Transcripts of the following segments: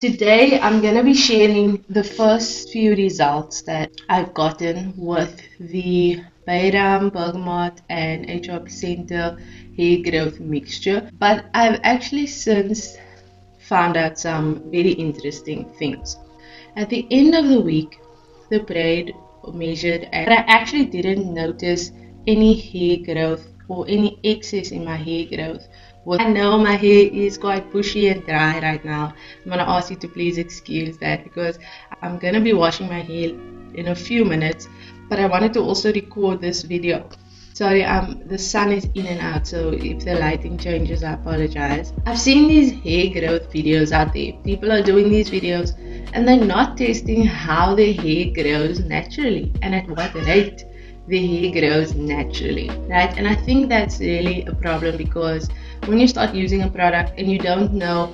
Today, I'm going to be sharing the first few results that I've gotten with the Bayrum, bergamot, and HR Placenta hair growth mixture. But I've actually since found out some very interesting things. At the end of the week, the braid measured, but I actually didn't notice any hair growth or any excess in my hair growth. Well, I know my hair is quite bushy and dry right now. I'm gonna ask you to please excuse that because I'm gonna be washing my hair in a few minutes, but I wanted to also record this video. Sorry, the sun is in and out, so if the lighting changes, I apologize. I've seen these hair growth videos out there. People are doing these videos and they're not testing how their hair grows naturally and at what rate the hair grows naturally, right? And I think that's really a problem because when you start using a product and you don't know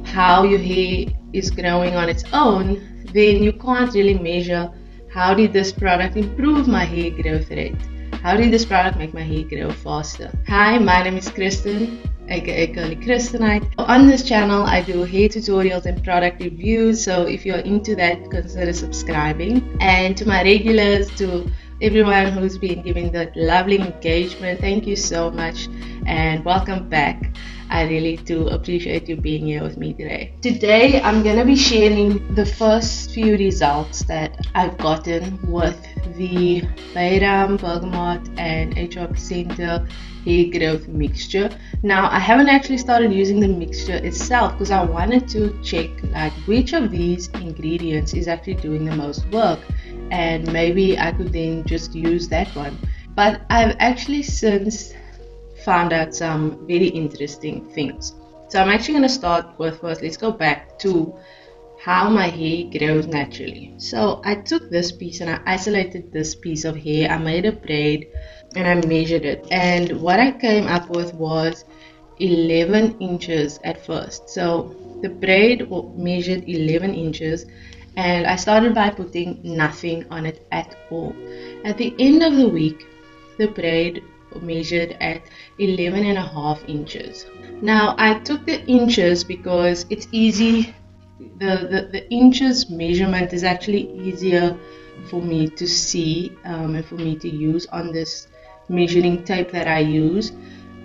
how your hair is growing on its own, then you can't really measure how did this product improve my hair growth rate? How did this product make my hair grow faster? Hi, my name is Kristen, aka Curly Kristenite. On this channel, I do hair tutorials and product reviews, so if you're into that, consider subscribing. And to my regulars, to everyone who's been giving that lovely engagement, thank you so much and welcome back. I really do appreciate you being here with me today. Today I'm going to be sharing the first few results that I've gotten with the Bayrum, bergamot, and HR Placenta hair growth mixture. Now I haven't actually started using the mixture itself because I wanted to check like which of these ingredients is actually doing the most work, and maybe I could then just use that one. But I've actually since found out some very interesting things. So I'm actually going to start with first, let's go back to how my hair grows naturally. So I took this piece and I isolated this piece of hair. I made a braid and I measured it, and what I came up with was 11 inches at first. So the braid measured 11 inches and I started by putting nothing on it at all. At the end of the week, the braid measured at 11.5 inches. Now I took the inches because it's easy. The inches measurement is actually easier for me to see and for me to use on this measuring tape that I use.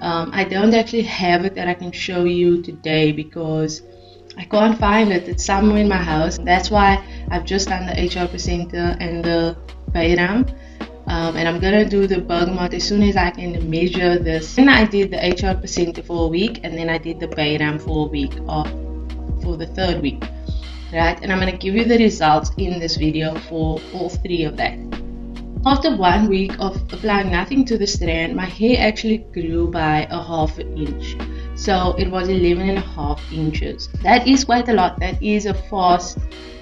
I don't actually have it that I can show you today because I can't find it. It's somewhere in my house. That's why I've just done the HR Placenta and the Bayrum. And I'm gonna do the bergamot as soon as I can measure this. Then I did the HR Placenta for a week, and then I did the Bayrum for a week, or for the third week, right? And I'm gonna give you the results in this video for all three of that. After 1 week of applying nothing to the strand, my hair actually grew by a half an inch. So it was 11.5 inches. That is quite a lot. That is a fast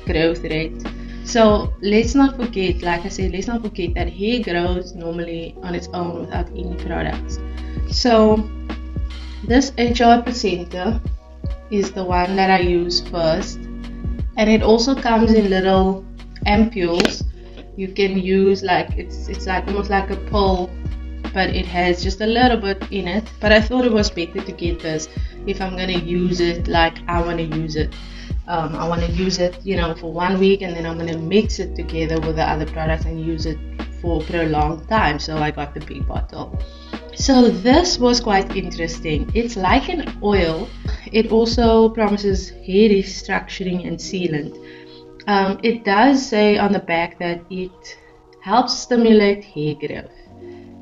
growth rate. So let's not forget, like I said, let's not forget that hair grows normally on its own without any products. So this HR Placenta is the one that I use first, and it also comes in little ampules. You can use like it's like almost like a pill, but it has just a little bit in it. But I thought it was better to get this if I'm gonna use it like I want to use it. I want to use it, for 1 week, and then I'm going to mix it together with the other products and use it for a prolonged time. So I got the big bottle. So this was quite interesting. It's like an oil. It also promises hair restructuring and sealant. It does say on the back that it helps stimulate hair growth.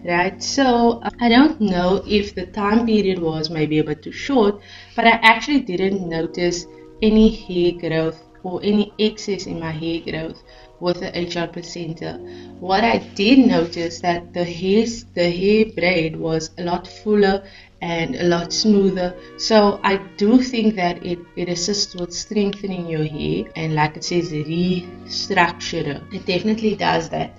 Right, so I don't know if the time period was maybe a bit too short, but I actually didn't notice any hair growth or any excess in my hair growth with the HR Placenta. What I did notice that the hair braid was a lot fuller and a lot smoother. So I do think that it assists with strengthening your hair, and like it says, restructure. It definitely does that.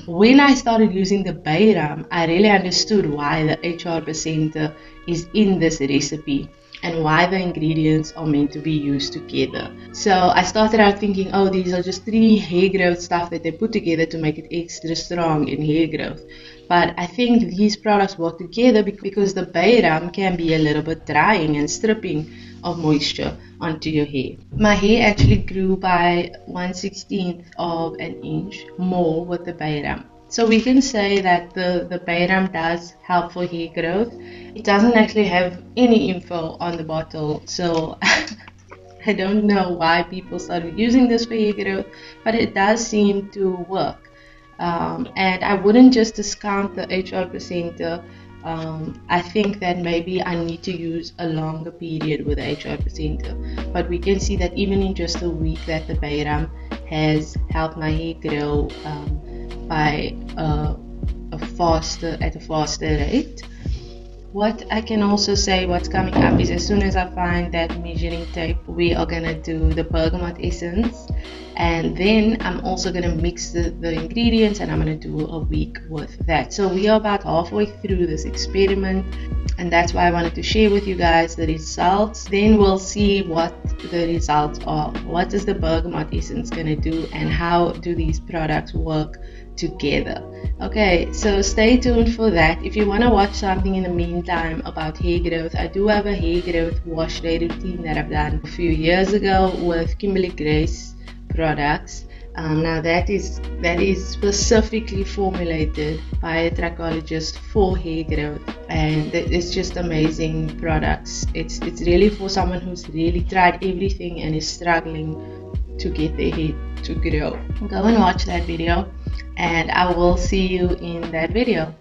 When I started using the Bayrum, I really understood why the HR Placenta is in this recipe and why the ingredients are meant to be used together. So I started out thinking, oh, these are just 3 hair growth stuff that they put together to make it extra strong in hair growth. But I think these products work together because the Bayrum can be a little bit drying and stripping of moisture onto your hair. My hair actually grew by 1/16 of an inch more with the Bayrum. So we can say that the Bayrum does help for hair growth. It doesn't actually have any info on the bottle, so I don't know why people started using this for hair growth, but it does seem to work. And I wouldn't just discount the HR placenta. I think that maybe I need to use a longer period with the HR placenta. But we can see that even in just a week that the Bayrum has helped my hair grow by at a faster rate. What I can also say, what's coming up is as soon as I find that measuring tape, we are gonna do the bergamot essence, and then I'm also gonna mix the ingredients, and I'm gonna do a week with that. So we are about halfway through this experiment, and that's why I wanted to share with you guys the results. Then we'll see what the results are. What is the bergamot essence gonna do, and how do these products work together? Okay, so stay tuned for that. If you want to watch something in the meantime about hair growth, I do have a hair growth wash day routine that I've done a few years ago with Kimberly Grace products. Now that is specifically formulated by a trachologist for hair growth, and it's just amazing products. It's really for someone who's really tried everything and is struggling to get their hair to grow. Go and watch that video, and I will see you in that video.